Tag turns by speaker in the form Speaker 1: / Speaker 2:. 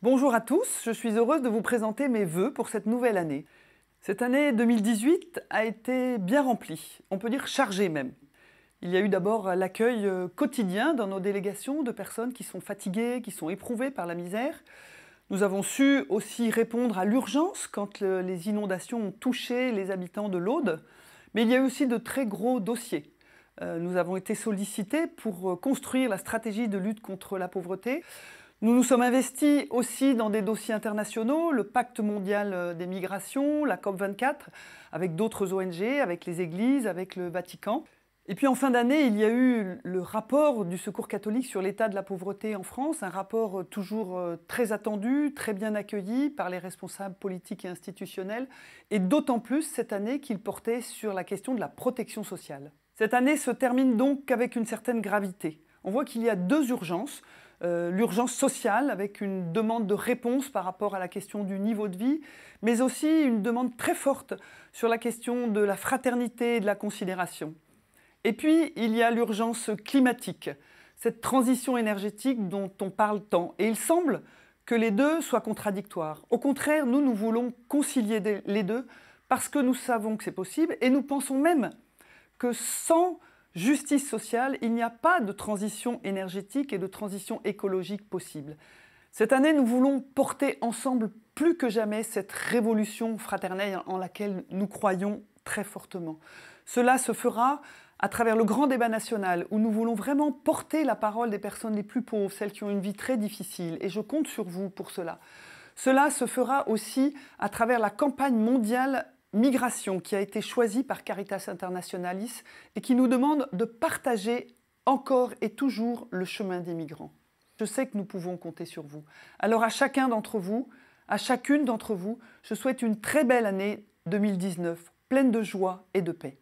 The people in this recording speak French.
Speaker 1: Bonjour à tous, je suis heureuse de vous présenter mes vœux pour cette nouvelle année. Cette année 2018 a été bien remplie, on peut dire chargée même. Il y a eu d'abord l'accueil quotidien dans nos délégations de personnes qui sont fatiguées, qui sont éprouvées par la misère. Nous avons su aussi répondre à l'urgence quand les inondations ont touché les habitants de l'Aude. Mais il y a eu aussi de très gros dossiers. Nous avons été sollicités pour construire la stratégie de lutte contre la pauvreté. Nous nous sommes investis aussi dans des dossiers internationaux, le Pacte mondial des migrations, la COP24, avec d'autres ONG, avec les églises, avec le Vatican. Et puis en fin d'année, il y a eu le rapport du Secours catholique sur l'état de la pauvreté en France, un rapport toujours très attendu, très bien accueilli par les responsables politiques et institutionnels, et d'autant plus cette année qu'il portait sur la question de la protection sociale. Cette année se termine donc avec une certaine gravité. On voit qu'il y a deux urgences. L'urgence sociale avec une demande de réponse par rapport à la question du niveau de vie, mais aussi une demande très forte sur la question de la fraternité et de la considération. Et puis, il y a l'urgence climatique, cette transition énergétique dont on parle tant. Et il semble que les deux soient contradictoires. Au contraire, nous voulons concilier les deux parce que nous savons que c'est possible et nous pensons même que sans justice sociale, il n'y a pas de transition énergétique et de transition écologique possible. Cette année, nous voulons porter ensemble plus que jamais cette révolution fraternelle en laquelle nous croyons très fortement. Cela se fera à travers le grand débat national où nous voulons vraiment porter la parole des personnes les plus pauvres, celles qui ont une vie très difficile, et je compte sur vous pour cela. Cela se fera aussi à travers la campagne mondiale Migration qui a été choisie par Caritas Internationalis et qui nous demande de partager encore et toujours le chemin des migrants. Je sais que nous pouvons compter sur vous. Alors à chacun d'entre vous, à chacune d'entre vous, je souhaite une très belle année 2019, pleine de joie et de paix.